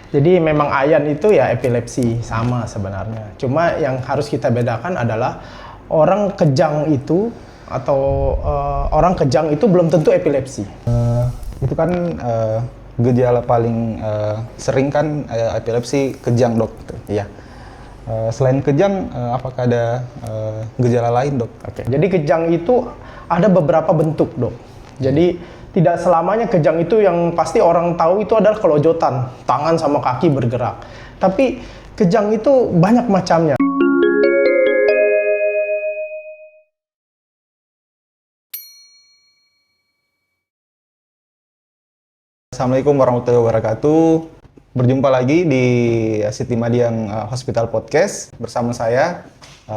Jadi memang ayan itu ya epilepsi sama sebenarnya. Cuma yang harus kita bedakan adalah orang kejang itu atau orang kejang itu belum tentu epilepsi. Itu kan gejala paling sering kan epilepsi kejang, Dok. Iya. Selain kejang, apakah ada gejala lain, Dok? Oke. Jadi kejang itu ada beberapa bentuk, Dok. Jadi tidak selamanya kejang itu yang pasti orang tahu itu adalah kelojotan, tangan sama kaki bergerak. Tapi kejang itu banyak macamnya. Assalamualaikum warahmatullahi wabarakatuh. Berjumpa lagi di Siti Madiang Hospital Podcast bersama saya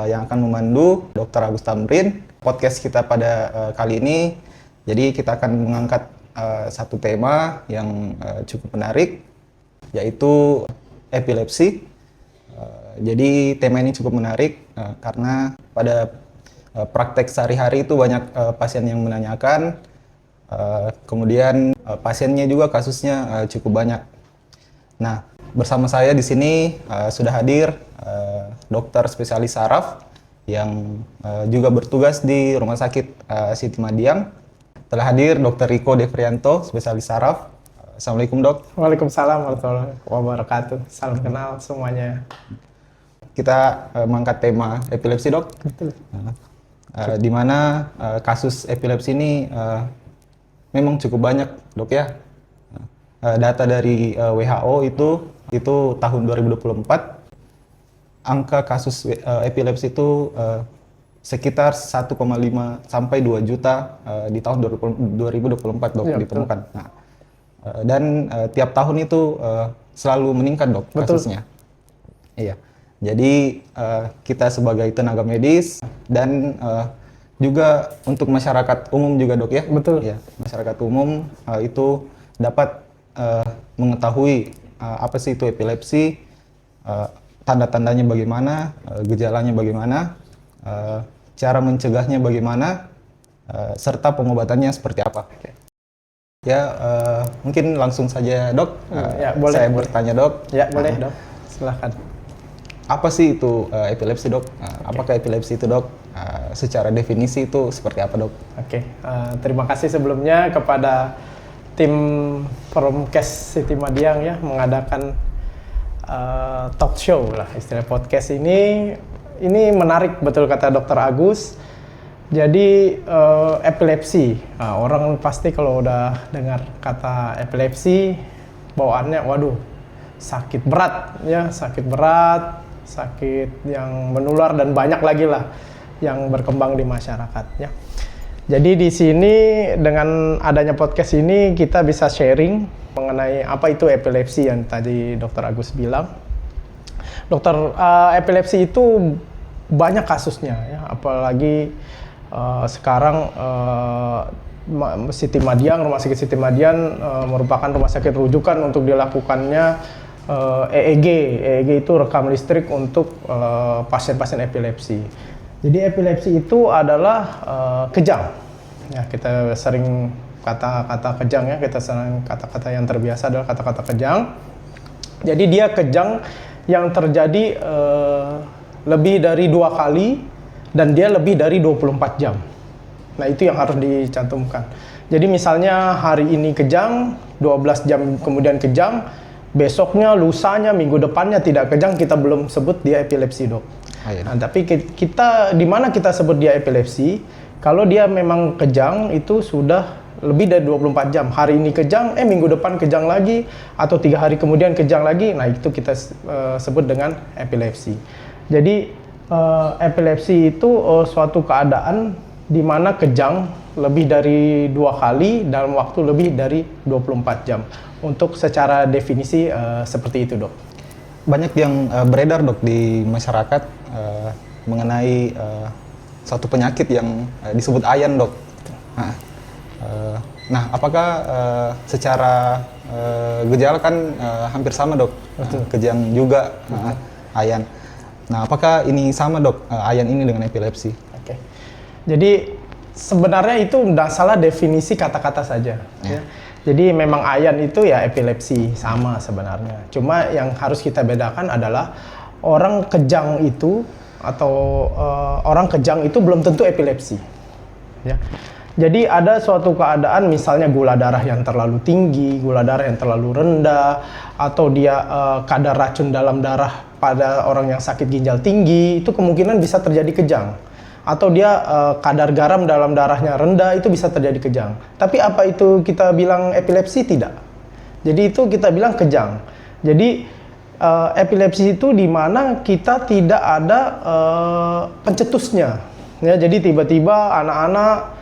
yang akan memandu Dr. Agus Tamrin. Podcast kita pada kali ini, jadi kita akan mengangkat satu tema yang cukup menarik, yaitu epilepsi. Jadi tema ini cukup menarik karena pada praktek sehari-hari itu banyak pasien yang menanyakan. Kemudian pasiennya juga kasusnya cukup banyak. Nah, bersama saya di sini sudah hadir dokter spesialis saraf yang juga bertugas di Rumah Sakit Siti Madiang. Telah hadir Dr. Riko Devrianto, spesialis saraf. Assalamualaikum, Dok. Waalaikumsalam warahmatullahi wabarakatuh. Salam kenal semuanya. Kita mengangkat tema epilepsi, Dok. Betul. Di mana kasus epilepsi ini memang cukup banyak, Dok ya. Data dari WHO itu tahun 2024 angka kasus epilepsi itu sekitar 1,5 sampai 2 juta di tahun 2024, Dok, ya, ditemukan. Nah, dan tiap tahun itu selalu meningkat, Dok, kasusnya. Iya. Jadi kita sebagai tenaga medis dan juga untuk masyarakat umum juga, Dok ya. Betul. Ya, masyarakat umum itu dapat mengetahui apa sih itu epilepsi, tanda-tandanya bagaimana, gejalanya bagaimana, cara mencegahnya bagaimana, serta pengobatannya seperti apa. Ya, mungkin langsung saja, Dok. Ya, boleh. Saya bertanya, Dok. Ya, boleh, Dok. Silakan. Apa sih itu epilepsi, Dok? Apakah epilepsi itu, Dok? Secara definisi itu seperti apa, Dok? Oke, terima kasih sebelumnya kepada tim Promkes Siti Madiang ya mengadakan talk show lah istilah podcast ini. Ini menarik, betul kata Dr. Agus. Jadi epilepsi, orang pasti kalau udah dengar kata epilepsi bawaannya waduh sakit berat ya, sakit berat, sakit yang menular dan banyak lagi lah yang berkembang di masyarakat ya. Jadi di sini dengan adanya podcast ini kita bisa sharing mengenai apa itu epilepsi yang tadi Dr. Agus bilang. Dokter, epilepsi itu banyak kasusnya ya, apalagi sekarang Siti Madiang, Rumah Sakit Siti Madiang merupakan rumah sakit rujukan untuk dilakukannya EEG. EEG itu rekam listrik untuk pasien-pasien epilepsi. Jadi epilepsi itu adalah kejang. Ya, kita sering kata-kata kejang ya, kita sering kata-kata yang terbiasa adalah kata-kata kejang. Jadi dia kejang yang terjadi lebih dari 2 kali dan dia lebih dari 24 jam. Nah, itu yang harus dicantumkan. Jadi misalnya hari ini kejang, 12 jam kemudian kejang, besoknya, lusanya, minggu depannya tidak kejang, kita belum sebut dia epilepsi, Dok. Nah, tapi kita di mana kita sebut dia epilepsi? Kalau dia memang kejang itu sudah lebih dari 24 jam. Hari ini kejang, minggu depan kejang lagi, atau 3 hari kemudian kejang lagi. Nah, itu kita sebut dengan epilepsi. Jadi epilepsi itu suatu keadaan di mana kejang lebih dari 2 kali dalam waktu lebih dari 24 jam. Untuk secara definisi seperti itu, Dok. Banyak yang beredar, Dok, di masyarakat mengenai satu penyakit yang disebut ayan, Dok. Nah, apakah secara gejala kan hampir sama, Dok? Kejang juga, ayan. Nah, apakah ini sama, Dok, ayan ini dengan epilepsi? Oke. Jadi sebenarnya itu nggak salah definisi kata-kata saja. Ya. Jadi memang ayan itu ya epilepsi sama sebenarnya. Cuma yang harus kita bedakan adalah orang kejang itu atau orang kejang itu belum tentu epilepsi. Ya. Jadi ada suatu keadaan misalnya gula darah yang terlalu tinggi, gula darah yang terlalu rendah, atau dia kadar racun dalam darah pada orang yang sakit ginjal tinggi, itu kemungkinan bisa terjadi kejang. Atau dia kadar garam dalam darahnya rendah, itu bisa terjadi kejang. Tapi apa itu kita bilang epilepsi? Tidak. Jadi itu kita bilang kejang. Jadi epilepsi itu di mana kita tidak ada pencetusnya. Ya, jadi tiba-tiba anak-anak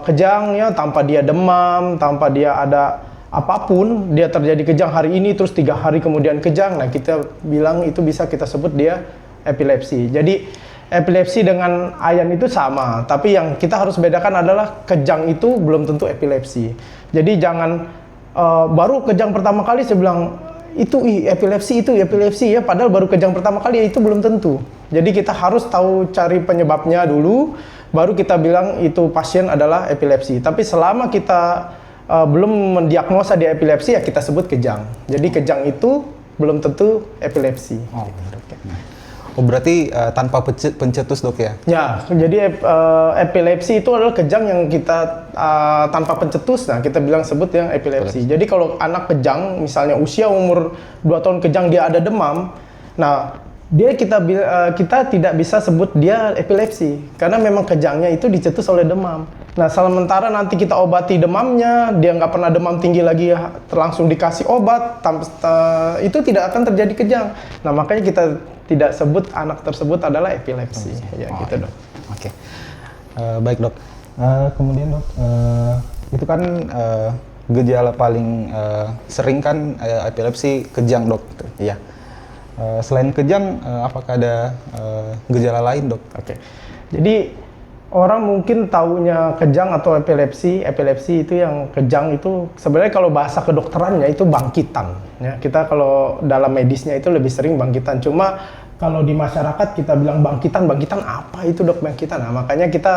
kejang ya tanpa dia demam, tanpa dia ada apapun, dia terjadi kejang hari ini terus 3 hari kemudian kejang. Nah, kita bilang itu bisa kita sebut dia epilepsi. Jadi epilepsi dengan ayan itu sama, tapi yang kita harus bedakan adalah kejang itu belum tentu epilepsi. Jadi jangan baru kejang pertama kali saya bilang itu epilepsi ya, padahal baru kejang pertama kali ya, itu belum tentu. Jadi kita harus tahu cari penyebabnya dulu, baru kita bilang itu pasien adalah epilepsi. Tapi selama kita belum mendiagnosa dia epilepsi ya kita sebut kejang. Jadi kejang itu belum tentu epilepsi. Oh, berarti tanpa pencetus dok ya? Ya, jadi epilepsi itu adalah kejang yang kita tanpa pencetus, nah kita bilang sebut yang epilepsi. Jadi kalau anak kejang, misalnya usia umur 2 tahun kejang dia ada demam, nah dia kita tidak bisa sebut dia epilepsi, karena memang kejangnya itu dicetus oleh demam. Nah, sementara nanti kita obati demamnya, dia nggak pernah demam tinggi lagi, langsung dikasih obat, itu tidak akan terjadi kejang. Nah, makanya kita tidak sebut anak tersebut adalah epilepsi. Ya, gitu dok. Oke. Baik dok. Kemudian dok, itu kan gejala paling sering kan epilepsi kejang dok. Iya. Selain kejang, apakah ada gejala lain dok? Oke. Jadi orang mungkin taunya kejang atau epilepsi itu yang kejang itu sebenarnya kalau bahasa kedokterannya itu bangkitan. Ya, kita kalau dalam medisnya itu lebih sering bangkitan. Cuma kalau di masyarakat kita bilang bangkitan apa itu dok bangkitan? Nah, makanya kita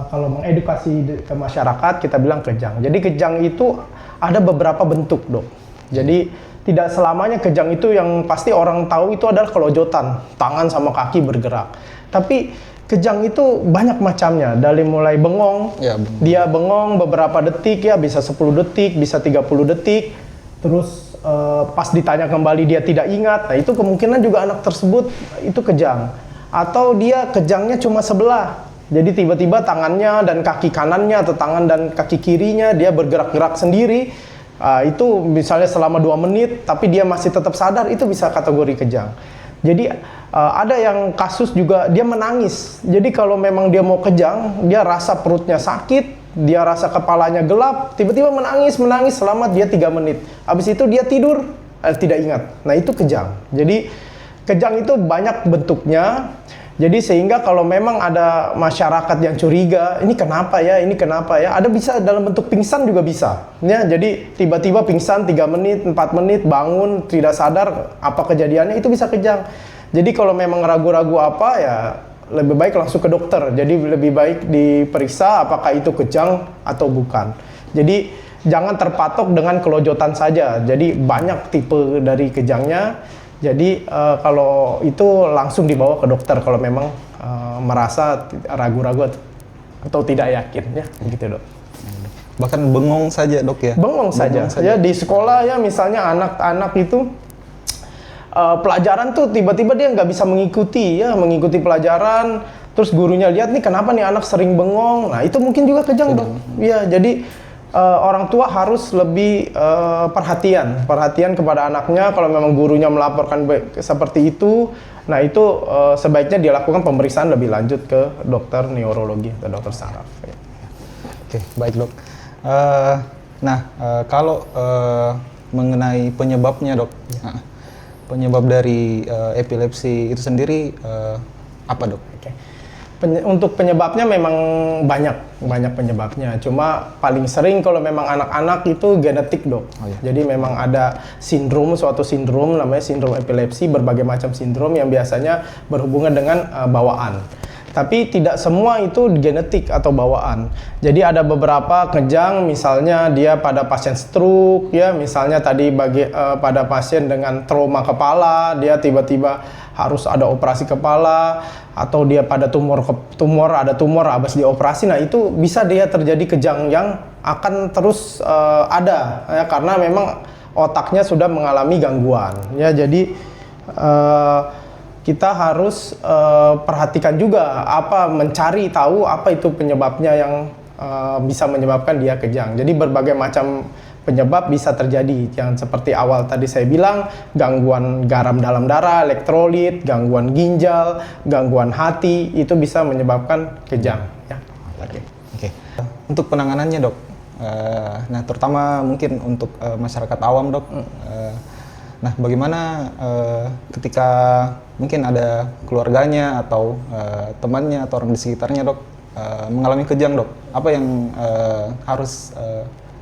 kalau mengedukasi ke masyarakat kita bilang kejang. Jadi kejang itu ada beberapa bentuk dok. Jadi tidak selamanya kejang itu yang pasti orang tahu itu adalah kelojotan, tangan sama kaki bergerak. Tapi kejang itu banyak macamnya, dari mulai bengong, ya, dia bengong beberapa detik ya, bisa 10 detik, bisa 30 detik, terus pas ditanya kembali dia tidak ingat, nah itu kemungkinan juga anak tersebut itu kejang. Atau dia kejangnya cuma sebelah, jadi tiba-tiba tangannya dan kaki kanannya atau tangan dan kaki kirinya dia bergerak-gerak sendiri, itu misalnya selama 2 menit, tapi dia masih tetap sadar, itu bisa kategori kejang. Jadi ada yang kasus juga dia menangis. Jadi kalau memang dia mau kejang, dia rasa perutnya sakit, dia rasa kepalanya gelap, tiba-tiba menangis selama dia 3 menit. Habis itu dia tidur, tidak ingat. Nah itu kejang. Jadi kejang itu banyak bentuknya. Jadi sehingga kalau memang ada masyarakat yang curiga, ini kenapa ya, ada bisa dalam bentuk pingsan juga bisa. Ya, jadi tiba-tiba pingsan 3 menit, 4 menit, bangun, tidak sadar apa kejadiannya, itu bisa kejang. Jadi kalau memang ragu-ragu apa ya, lebih baik langsung ke dokter. Jadi lebih baik diperiksa apakah itu kejang atau bukan. Jadi jangan terpatok dengan kelojotan saja. Jadi banyak tipe dari kejangnya. Jadi kalau itu langsung dibawa ke dokter kalau memang merasa ragu-ragu atau tidak yakin ya, gitu dok. Bahkan bengong saja dok ya? Bengong saja. Ya di sekolah ya misalnya anak-anak itu pelajaran tuh tiba-tiba dia nggak bisa mengikuti pelajaran, terus gurunya lihat nih kenapa nih anak sering bengong, nah itu mungkin juga kejang dok. Ya jadi orang tua harus lebih perhatian kepada anaknya. Kalau memang gurunya melaporkan seperti itu, nah itu sebaiknya dilakukan pemeriksaan lebih lanjut ke dokter neurologi atau dokter saraf. Oke, baik dok. Kalau mengenai penyebabnya dok, penyebab dari epilepsi itu sendiri apa dok? Untuk penyebabnya memang banyak penyebabnya. Cuma paling sering kalau memang anak-anak itu genetik dok. Oh, iya. Jadi memang ada suatu sindrom namanya sindrom epilepsi, berbagai macam sindrom yang biasanya berhubungan dengan bawaan. Tapi tidak semua itu genetik atau bawaan. Jadi ada beberapa kejang, misalnya dia pada pasien stroke, ya, misalnya tadi pada pasien dengan trauma kepala, dia tiba-tiba harus ada operasi kepala, atau dia pada ada tumor habis dioperasi. Nah itu bisa dia terjadi kejang yang akan terus ada, ya, karena memang otaknya sudah mengalami gangguan. Ya, jadi kita harus perhatikan juga mencari tahu apa itu penyebabnya yang bisa menyebabkan dia kejang. Jadi berbagai macam penyebab bisa terjadi, yang seperti awal tadi saya bilang, gangguan garam dalam darah, elektrolit, gangguan ginjal, gangguan hati, itu bisa menyebabkan kejang. Ya. Oke. Untuk penanganannya, Dok, nah terutama mungkin untuk masyarakat awam, Dok, nah bagaimana ketika mungkin ada keluarganya atau temannya atau orang di sekitarnya, Dok, mengalami kejang, Dok, apa yang harus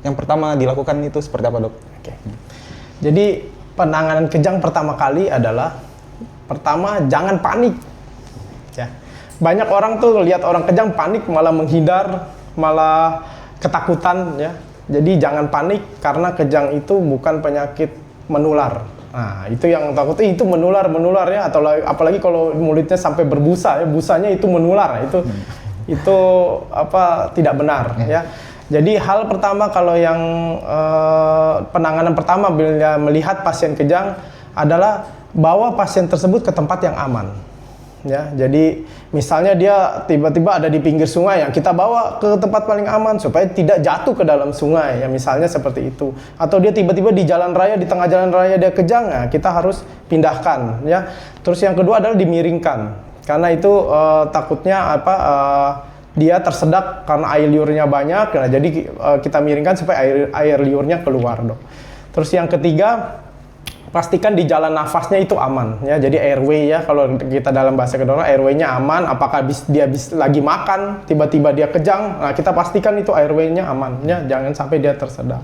yang pertama dilakukan itu seperti apa, Dok? Oke. Jadi penanganan kejang pertama kali adalah jangan panik. Ya. Banyak orang tuh lihat orang kejang panik, malah menghindar, malah ketakutan, ya. Jadi jangan panik karena kejang itu bukan penyakit menular. Nah, itu yang takut itu menular ya, atau apalagi kalau mulutnya sampai berbusa, ya, busanya itu menular. Itu tidak benar, ya. Jadi hal pertama kalau yang penanganan pertama bila melihat pasien kejang adalah bawa pasien tersebut ke tempat yang aman. Ya, jadi misalnya dia tiba-tiba ada di pinggir sungai, yang kita bawa ke tempat paling aman supaya tidak jatuh ke dalam sungai, ya, misalnya seperti itu. Atau dia tiba-tiba di jalan raya, di tengah jalan raya dia kejang, ya, kita harus pindahkan, ya. Terus yang kedua adalah dimiringkan, karena itu takutnya dia tersedak karena air liurnya banyak, nah, jadi kita miringkan supaya air liurnya keluar, Dok. Terus yang ketiga, pastikan di jalan nafasnya itu aman, ya. Jadi airway, ya, kalau kita dalam bahasa kedokteran, airway-nya aman. Apakah dia lagi makan tiba-tiba dia kejang, nah kita pastikan itu airway-nya aman, ya, jangan sampai dia tersedak.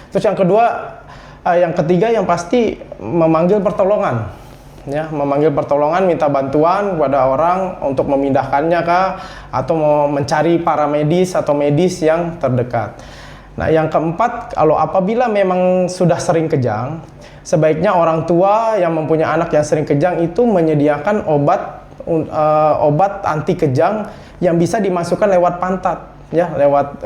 Terus yang ketiga yang pasti memanggil pertolongan. Ya, memanggil pertolongan, minta bantuan kepada orang untuk memindahkannya atau mau mencari paramedis atau medis yang terdekat. Nah, yang keempat, apabila memang sudah sering kejang, sebaiknya orang tua yang mempunyai anak yang sering kejang itu menyediakan obat anti kejang yang bisa dimasukkan lewat pantat, ya, lewat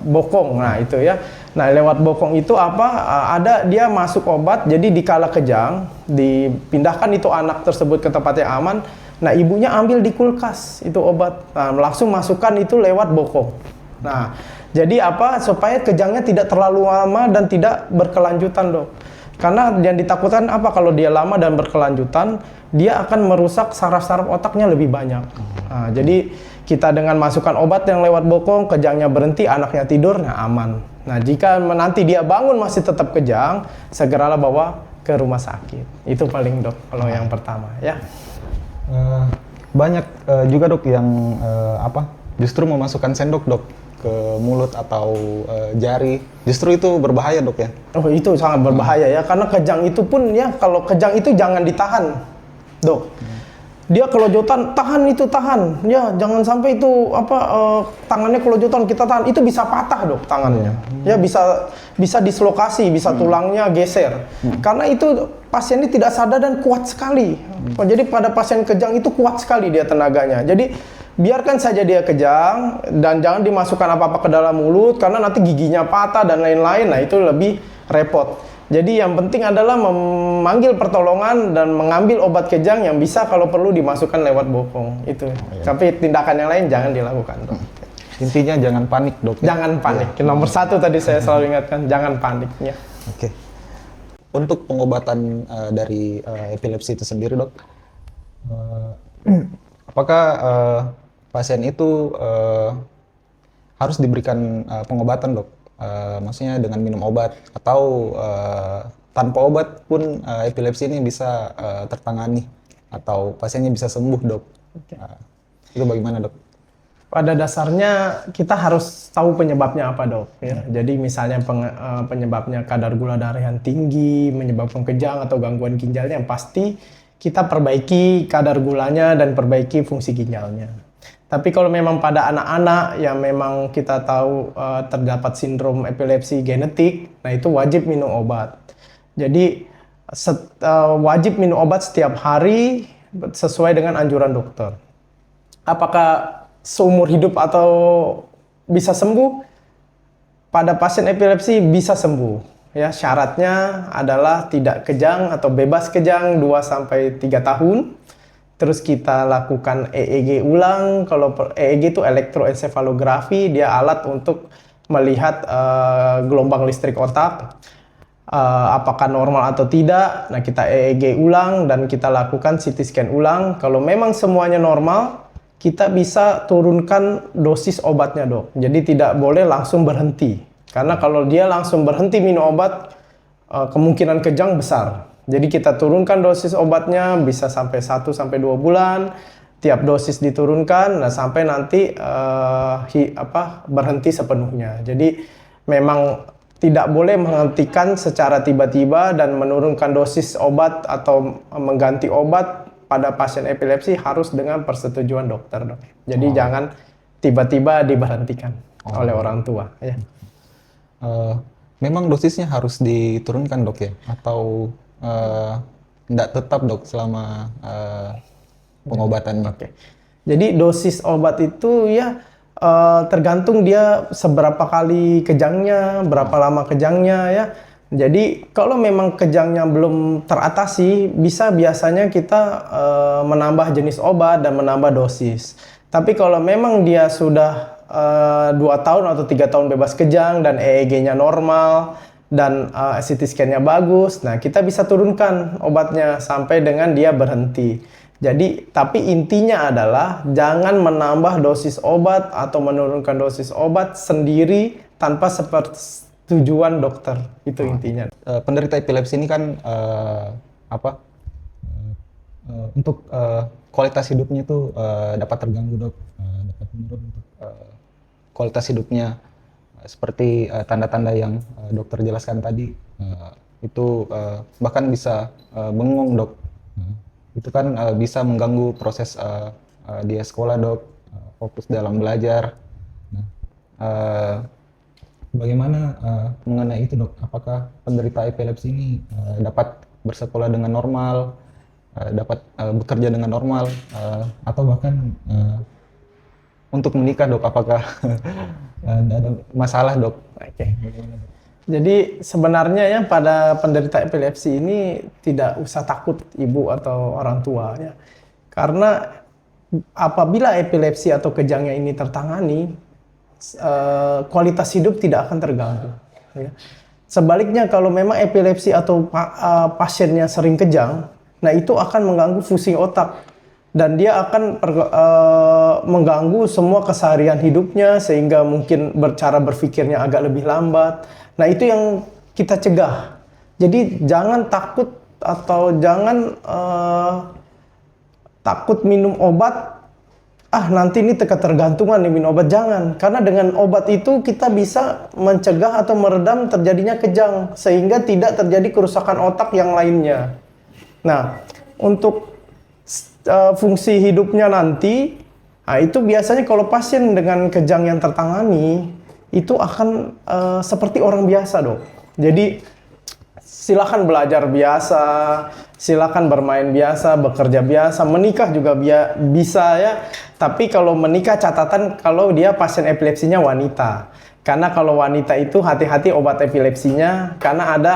bokong. Nah, itu, ya. Nah, lewat bokong itu ada dia masuk obat, jadi dikala kejang dipindahkan itu anak tersebut ke tempat yang aman. Nah, ibunya ambil di kulkas itu obat, nah, langsung masukkan itu lewat bokong. Nah, jadi supaya kejangnya tidak terlalu lama dan tidak berkelanjutan, Dok. Karena yang ditakutkan kalau dia lama dan berkelanjutan, dia akan merusak saraf-saraf otaknya lebih banyak. Nah, jadi kita dengan masukkan obat yang lewat bokong, kejangnya berhenti, anaknya tidur, nah aman. Nah, jika nanti dia bangun masih tetap kejang, segeralah bawa ke rumah sakit. Itu paling, Dok, kalau yang pertama, ya. Banyak juga, Dok, yang justru memasukkan sendok, Dok, ke mulut atau jari. Justru itu berbahaya, Dok, ya? Oh, itu sangat berbahaya, ya, karena kejang itu pun, ya, kalau kejang itu jangan ditahan, Dok. Dia kelojotan, tahan, ya, jangan sampai itu tangannya kelojotan, kita tahan, itu bisa patah, Dok, tangannya. Ya, bisa dislokasi, bisa tulangnya geser. Karena itu pasien ini tidak sadar dan kuat sekali. Jadi pada pasien kejang itu kuat sekali dia tenaganya. Jadi biarkan saja dia kejang dan jangan dimasukkan apa-apa ke dalam mulut karena nanti giginya patah dan lain-lain. Nah, itu lebih repot. Jadi yang penting adalah memanggil pertolongan dan mengambil obat kejang yang bisa kalau perlu dimasukkan lewat bokong. Itu. Tapi tindakan yang lain jangan dilakukan, Dok. Intinya jangan panik, Dok. Jangan panik. Ya. Nomor satu tadi saya selalu ingatkan, jangan paniknya. Oke. Untuk pengobatan dari epilepsi itu sendiri, Dok, apakah pasien itu harus diberikan pengobatan, Dok? Maksudnya dengan minum obat atau tanpa obat pun epilepsi ini bisa tertangani atau pasiennya bisa sembuh, Dok? Okay. Itu bagaimana, Dok? Pada dasarnya kita harus tahu penyebabnya apa, Dok. Ya. Jadi misalnya penyebabnya kadar gula darah yang tinggi, menyebabkan kejang atau gangguan ginjalnya, yang pasti kita perbaiki kadar gulanya dan perbaiki fungsi ginjalnya. Tapi kalau memang pada anak-anak yang memang kita tahu terdapat sindrom epilepsi genetik, nah itu wajib minum obat. Jadi wajib minum obat setiap hari sesuai dengan anjuran dokter. Apakah seumur hidup atau bisa sembuh? Pada pasien epilepsi bisa sembuh. Ya, syaratnya adalah tidak kejang atau bebas kejang 2-3 tahun. Terus kita lakukan EEG ulang. Kalau EEG itu elektroensefalografi, dia alat untuk melihat gelombang listrik otak. Apakah normal atau tidak. Nah, kita EEG ulang dan kita lakukan CT scan ulang. Kalau memang semuanya normal, kita bisa turunkan dosis obatnya, dok. Jadi tidak boleh langsung berhenti. Karena kalau dia langsung berhenti minum obat, kemungkinan kejang besar. Jadi kita turunkan dosis obatnya bisa sampai 1-2 bulan, tiap dosis diturunkan, nah sampai nanti berhenti sepenuhnya. Jadi memang tidak boleh menghentikan secara tiba-tiba dan menurunkan dosis obat atau mengganti obat pada pasien epilepsi harus dengan persetujuan dokter, dok. Jadi jangan tiba-tiba diberhentikan oleh orang tua. Ya. Memang dosisnya harus diturunkan, dok, ya? Atau tidak tetap, dok, selama pengobatannya? Oke. Jadi dosis obat itu ya tergantung dia seberapa kali kejangnya, berapa lama kejangnya ya. Jadi kalau memang kejangnya belum teratasi, biasanya kita menambah jenis obat dan menambah dosis. Tapi kalau memang dia sudah 2 tahun atau 3 tahun bebas kejang dan EEG-nya normal dan CT scan-nya bagus, nah kita bisa turunkan obatnya sampai dengan dia berhenti. Jadi, tapi intinya adalah jangan menambah dosis obat atau menurunkan dosis obat sendiri tanpa sepersetujuan dokter. Itu intinya. Penderita epilepsi ini kan untuk kualitas hidupnya itu dapat terganggu, dok, dapat menurun untuk kualitas hidupnya. Seperti tanda-tanda yang dokter jelaskan tadi, itu bahkan bisa bengong, dok. Itu kan bisa mengganggu proses dia sekolah, dok, fokus dalam belajar. Bagaimana mengenai itu, dok? Apakah penderita epilepsi ini dapat bersekolah dengan normal, dapat bekerja dengan normal, atau bahkan untuk menikah, dok? Apakah ada masalah, dok? Oke. Jadi sebenarnya ya pada penderita epilepsi ini tidak usah takut ibu atau orang tua ya. Karena apabila epilepsi atau kejangnya ini tertangani, kualitas hidup tidak akan terganggu. Ya. Sebaliknya kalau memang epilepsi atau pasiennya sering kejang, nah itu akan mengganggu fungsi otak. Dan dia akan mengganggu semua keseharian hidupnya sehingga mungkin cara berpikirnya agak lebih lambat. Nah itu yang kita cegah. Jadi jangan takut atau jangan takut minum obat. Nanti ini ketergantungan nih minum obat. Jangan. Karena dengan obat itu kita bisa mencegah atau meredam terjadinya kejang. Sehingga tidak terjadi kerusakan otak yang lainnya. Nah untuk fungsi hidupnya nanti, itu biasanya kalau pasien dengan kejang yang tertangani itu akan seperti orang biasa, dok. Jadi silakan belajar biasa, silakan bermain biasa, bekerja biasa, menikah juga bisa ya. Tapi kalau menikah catatan kalau dia pasien epilepsinya wanita. Karena kalau wanita itu hati-hati obat epilepsinya, karena ada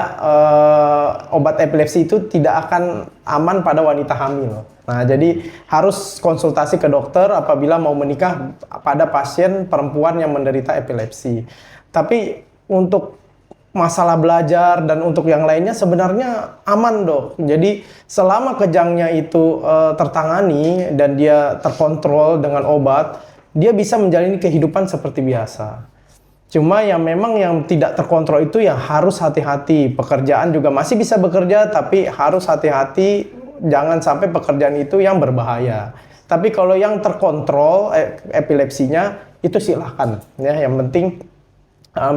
obat epilepsi itu tidak akan aman pada wanita hamil. Nah, jadi harus konsultasi ke dokter apabila mau menikah pada pasien perempuan yang menderita epilepsi. Tapi untuk masalah belajar dan untuk yang lainnya sebenarnya aman, dok. Jadi selama kejangnya itu tertangani dan dia terkontrol dengan obat, dia bisa menjalani kehidupan seperti biasa. Cuma yang memang yang tidak terkontrol itu ya harus hati-hati. Pekerjaan juga masih bisa bekerja, tapi harus hati-hati. Jangan sampai pekerjaan itu yang berbahaya. Tapi kalau yang terkontrol epilepsinya itu silahkan. Ya, yang penting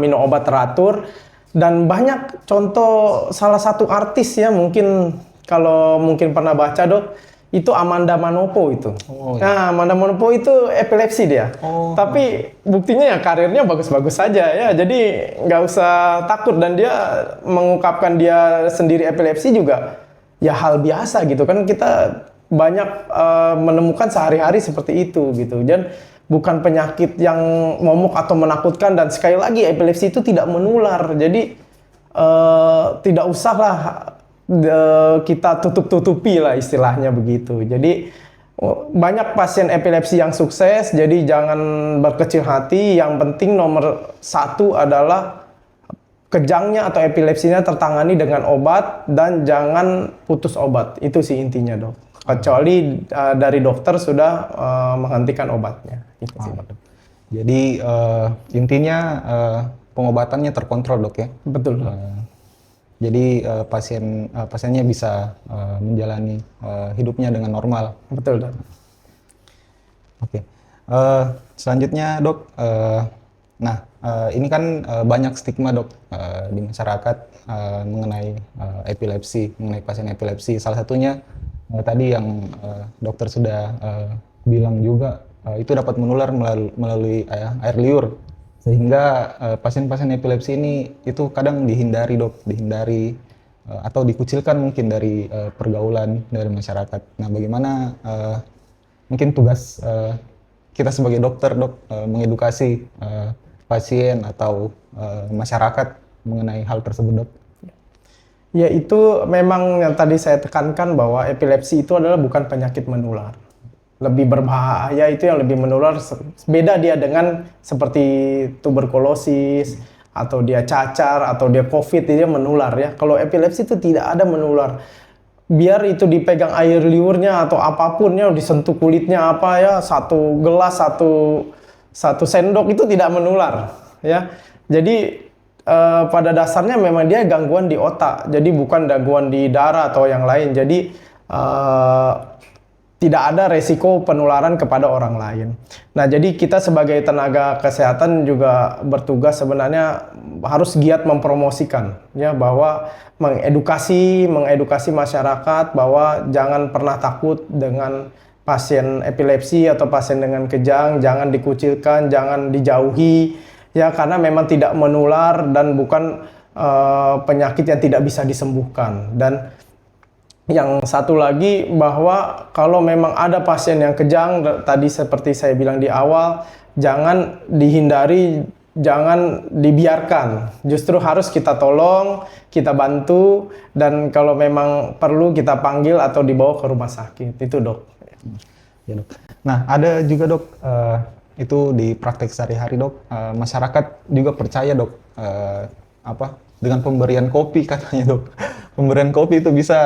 minum obat teratur. Dan banyak contoh salah satu artis ya mungkin kalau mungkin pernah baca, dok. itu Amanda Manopo itu. Oh, iya. Nah, Amanda Manopo itu epilepsi dia. Oh. Tapi buktinya ya karirnya bagus-bagus saja ya. Jadi nggak usah takut, dan dia mengungkapkan dia sendiri epilepsi juga ya hal biasa gitu kan. Kita banyak menemukan sehari-hari seperti itu gitu. Dan bukan penyakit yang momok atau menakutkan, dan sekali lagi epilepsi itu tidak menular. Jadi tidak usahlah kita tutup-tutupi lah istilahnya begitu. Jadi banyak pasien epilepsi yang sukses, jadi jangan berkecil hati. Yang penting nomor satu adalah kejangnya atau epilepsinya tertangani dengan obat, dan jangan putus obat. Itu sih intinya, Dok. Kecuali dari dokter sudah menghentikan obatnya. Itu sih, Dok. Jadi intinya pengobatannya terkontrol, Dok ya. Betul. Jadi pasiennya bisa menjalani hidupnya dengan normal. Betul, Dok. Oke. Selanjutnya, Dok. Ini kan banyak stigma, Dok, di masyarakat mengenai epilepsi, mengenai pasien epilepsi. Salah satunya tadi yang dokter sudah bilang juga, itu dapat menular melalui air liur, sehingga pasien-pasien epilepsi ini itu kadang dihindari, Dok, atau dikucilkan mungkin dari pergaulan dari masyarakat. Nah, bagaimana mungkin tugas kita sebagai dokter, Dok, mengedukasi pasien atau masyarakat mengenai hal tersebut, Dok? Ya, itu memang yang tadi saya tekankan bahwa epilepsi itu adalah bukan penyakit menular. Lebih berbahaya itu yang lebih menular, beda dia dengan seperti tuberkulosis, atau dia cacar, atau dia COVID, dia menular ya. Kalau epilepsi itu tidak ada menular. Biar itu dipegang air liurnya atau apapun ya, disentuh kulitnya apa ya, satu gelas, satu sendok itu tidak menular ya. Jadi pada dasarnya memang dia gangguan di otak, jadi bukan gangguan di darah atau yang lain. Jadi tidak ada resiko penularan kepada orang lain. Nah, jadi kita sebagai tenaga kesehatan juga bertugas sebenarnya harus giat mempromosikan ya, bahwa mengedukasi masyarakat bahwa jangan pernah takut dengan pasien epilepsi atau pasien dengan kejang, jangan dikucilkan, jangan dijauhi ya, karena memang tidak menular dan bukan penyakit yang tidak bisa disembuhkan. Dan yang satu lagi, bahwa kalau memang ada pasien yang kejang, tadi seperti saya bilang di awal, jangan dihindari, jangan dibiarkan. Justru harus kita tolong, kita bantu, dan kalau memang perlu kita panggil atau dibawa ke rumah sakit. Itu, Dok. Ya, Dok. Nah, ada juga, Dok, itu di praktek sehari-hari, Dok, masyarakat juga percaya, Dok, dengan pemberian kopi katanya, Dok. Pemberian kopi itu bisa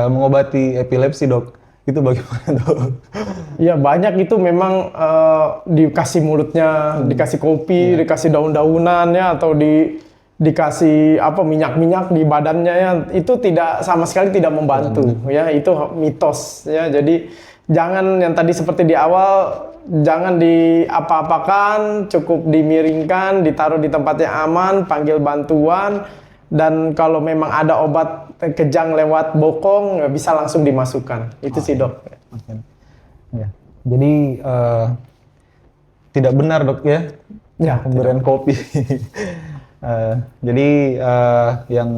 mengobati epilepsi, Dok. Itu bagaimana, Dok? Ya, banyak itu memang dikasih mulutnya, dikasih kopi, dikasih daun-daunan ya, atau dikasih minyak-minyak di badannya ya. Itu tidak, sama sekali tidak membantu ya. Itu mitos ya. Jadi jangan, yang tadi seperti di awal, jangan diapa-apakan, cukup dimiringkan, ditaruh di tempat yang aman, panggil bantuan, dan kalau memang ada obat kejang lewat bokong, bisa langsung dimasukkan. Itu sih, Dok. Ya. Jadi tidak benar, Dok, ya, pemberian kopi. Jadi yang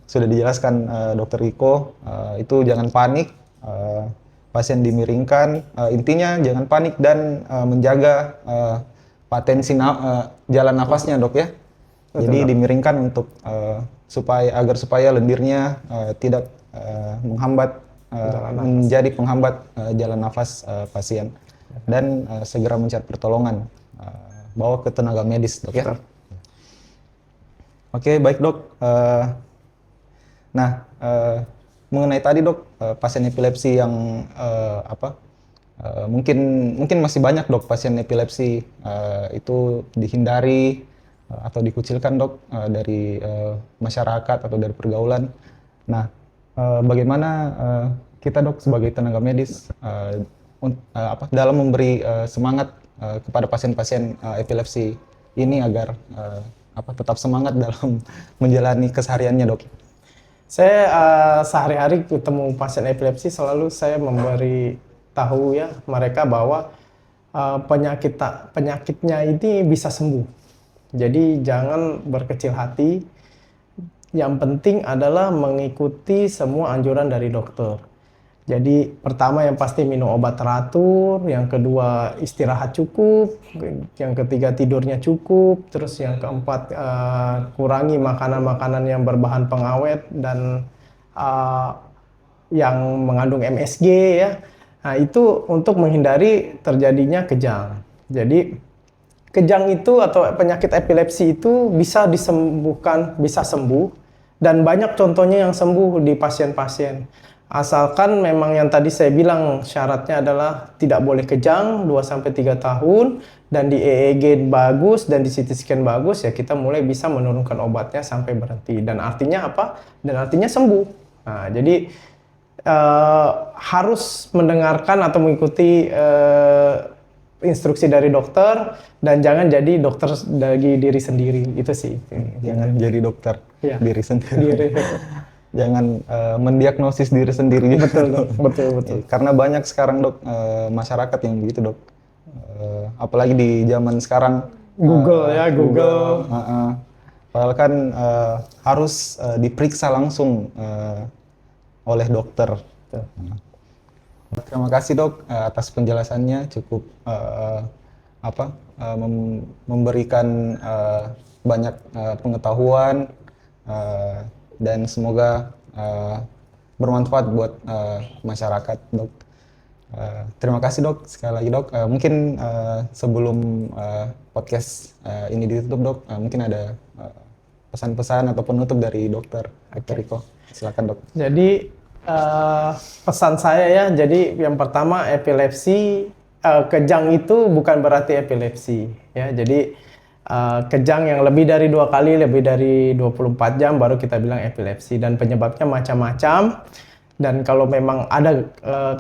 sudah dijelaskan Dr. Riko, itu jangan panik. Pasien dimiringkan, intinya jangan panik dan menjaga patensi jalan nafasnya, Dok, ya. Betul, jadi Dok. dimiringkan untuk supaya lendirnya tidak menghambat, menjadi penghambat jalan nafas pasien, dan segera mencari pertolongan, bawa ke tenaga medis, Dok, ya. Oke, baik, Dok. Mengenai tadi, Dok, pasien epilepsi yang mungkin masih banyak, Dok, pasien epilepsi itu dihindari atau dikucilkan, Dok, dari masyarakat atau dari pergaulan. Nah, bagaimana kita, Dok, sebagai tenaga medis dalam memberi semangat kepada pasien-pasien epilepsi ini agar tetap semangat dalam menjalani kesehariannya, Dok? Saya sehari-hari ketemu pasien epilepsi selalu saya memberi tahu ya mereka bahwa penyakitnya ini bisa sembuh. Jadi jangan berkecil hati. Yang penting adalah mengikuti semua anjuran dari dokter. Jadi pertama yang pasti minum obat teratur, yang kedua istirahat cukup, yang ketiga tidurnya cukup, terus yang keempat kurangi makanan-makanan yang berbahan pengawet dan yang mengandung MSG ya. Nah itu untuk menghindari terjadinya kejang. Jadi kejang itu atau penyakit epilepsi itu bisa disembuhkan, bisa sembuh dan banyak contohnya yang sembuh di pasien-pasien. Asalkan memang yang tadi saya bilang syaratnya adalah tidak boleh kejang 2-3 tahun dan di EEG bagus dan di CT scan bagus ya kita mulai bisa menurunkan obatnya sampai berhenti. Dan artinya apa? Dan artinya sembuh. Nah, jadi harus mendengarkan atau mengikuti instruksi dari dokter dan jangan jadi dokter dari diri sendiri. Itu sih. Jangan jadi dokter Ya. diri sendiri. Jangan mendiagnosis diri sendiri. Betul. Karena banyak sekarang dok masyarakat yang begitu dok. Apalagi di zaman sekarang Google. Padahal kan harus diperiksa langsung oleh dokter. Terima kasih dok atas penjelasannya cukup memberikan banyak pengetahuan. Dan semoga bermanfaat buat masyarakat dok. Terima kasih dok sekali lagi dok. Mungkin sebelum podcast ini ditutup dok, mungkin ada pesan-pesan atau penutup dari dokter Riko. Silakan dok. Jadi pesan saya ya, jadi yang pertama epilepsi, kejang itu bukan berarti epilepsi ya. Jadi kejang yang lebih dari 2 kali, lebih dari 24 jam baru kita bilang epilepsi dan penyebabnya macam-macam. Dan kalau memang ada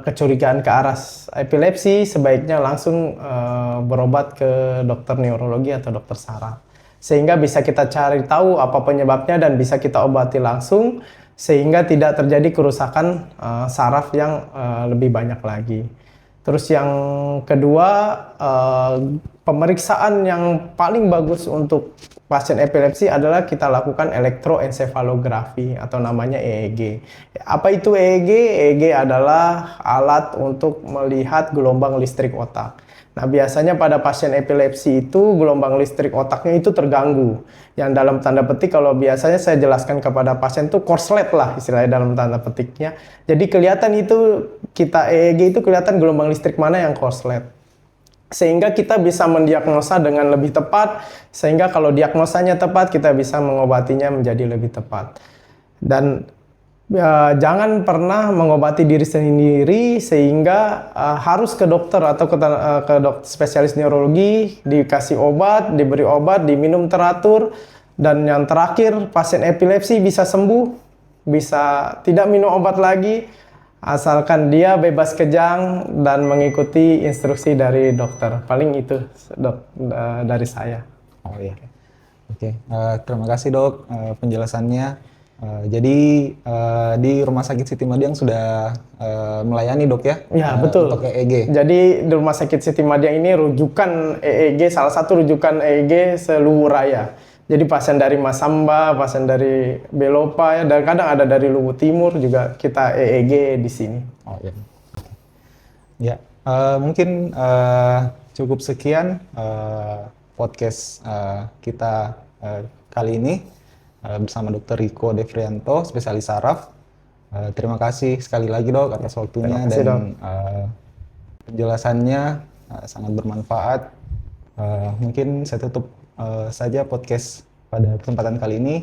kecurigaan ke arah epilepsi, sebaiknya langsung berobat ke dokter neurologi atau dokter saraf. Sehingga bisa kita cari tahu apa penyebabnya dan bisa kita obati langsung sehingga tidak terjadi kerusakan saraf yang lebih banyak lagi. Terus yang kedua, pemeriksaan yang paling bagus untuk pasien epilepsi adalah kita lakukan elektroensefalografi atau namanya EEG. Apa itu EEG? EEG adalah alat untuk melihat gelombang listrik otak. Nah, biasanya pada pasien epilepsi itu gelombang listrik otaknya itu terganggu. Yang dalam tanda petik kalau biasanya saya jelaskan kepada pasien itu korslet lah istilahnya dalam tanda petiknya. Jadi kelihatan itu kita EEG itu kelihatan gelombang listrik mana yang korslet. Sehingga kita bisa mendiagnosa dengan lebih tepat, sehingga kalau diagnosanya tepat kita bisa mengobatinya menjadi lebih tepat. Dan jangan pernah mengobati diri sendiri sehingga harus ke dokter atau ke dokter spesialis neurologi, dikasih obat, diberi obat, diminum teratur, dan yang terakhir pasien epilepsi bisa sembuh, bisa tidak minum obat lagi, asalkan dia bebas kejang dan mengikuti instruksi dari dokter. Paling itu dok dari saya. Oh iya. Oke. Terima kasih dok penjelasannya. Jadi di Rumah Sakit Siti Madiang sudah melayani dok ya? Ya betul. Untuk EEG. Jadi di Rumah Sakit Siti Madiang ini rujukan EEG, salah satu rujukan EEG seluruh raya. Jadi pasien dari Masamba, pasien dari Belopa ya, dan kadang ada dari Luwu Timur juga kita EEG di sini. Oh iya. Ya, mungkin cukup sekian podcast kita kali ini bersama Dr. Riko Devrianto, spesialis saraf. Terima kasih sekali lagi dok atas waktunya kasih, dan penjelasannya sangat bermanfaat. Mungkin saya tutup saja podcast pada kesempatan kali ini.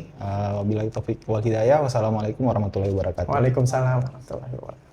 Wabillahi taufiq wal hidayah. Wassalamualaikum warahmatullahi wabarakatuh. Waalaikumsalam warahmatullahi wabarakatuh.